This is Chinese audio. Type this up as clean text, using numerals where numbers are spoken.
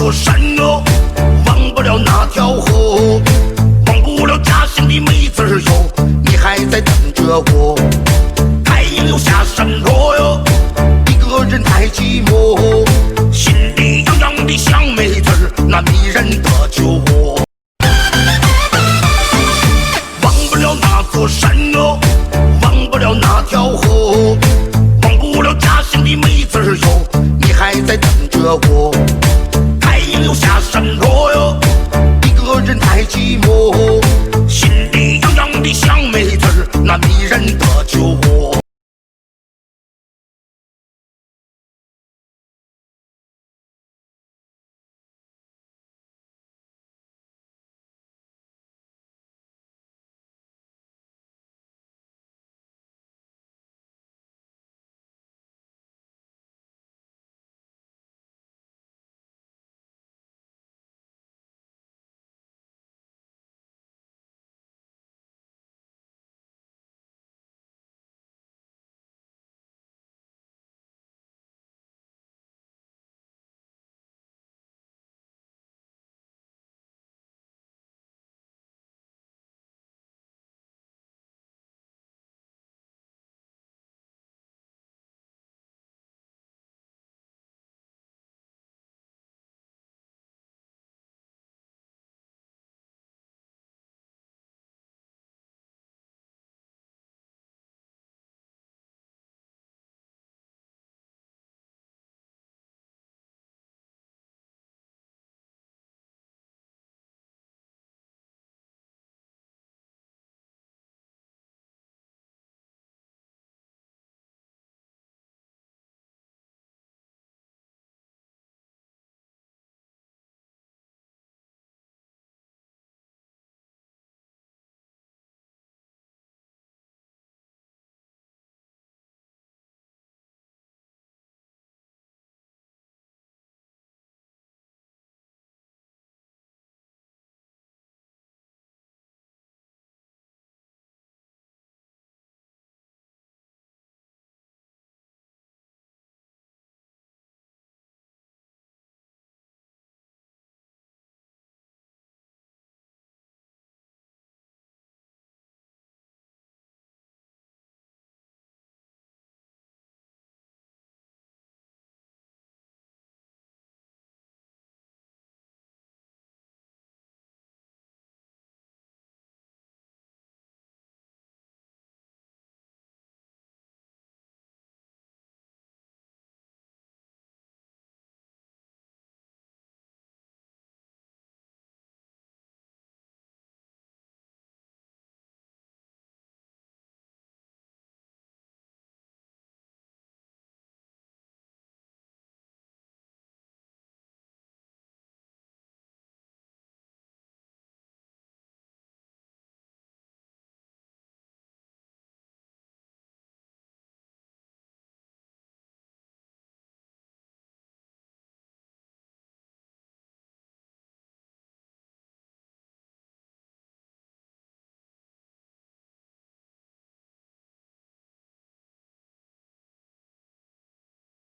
座山哟，忘不了那条河，忘不了家乡的妹子哟，你还在等着我。太阳又下山落哟，一个人太寂寞，心里痒痒的想妹子那迷人的酒窝。忘不了那座山哟，忘不了那条河，忘不了家乡的妹子哟，你还在等着我。太阳又下山落哟，一个人太寂寞，心里痒痒的想妹子那迷人的酒窝。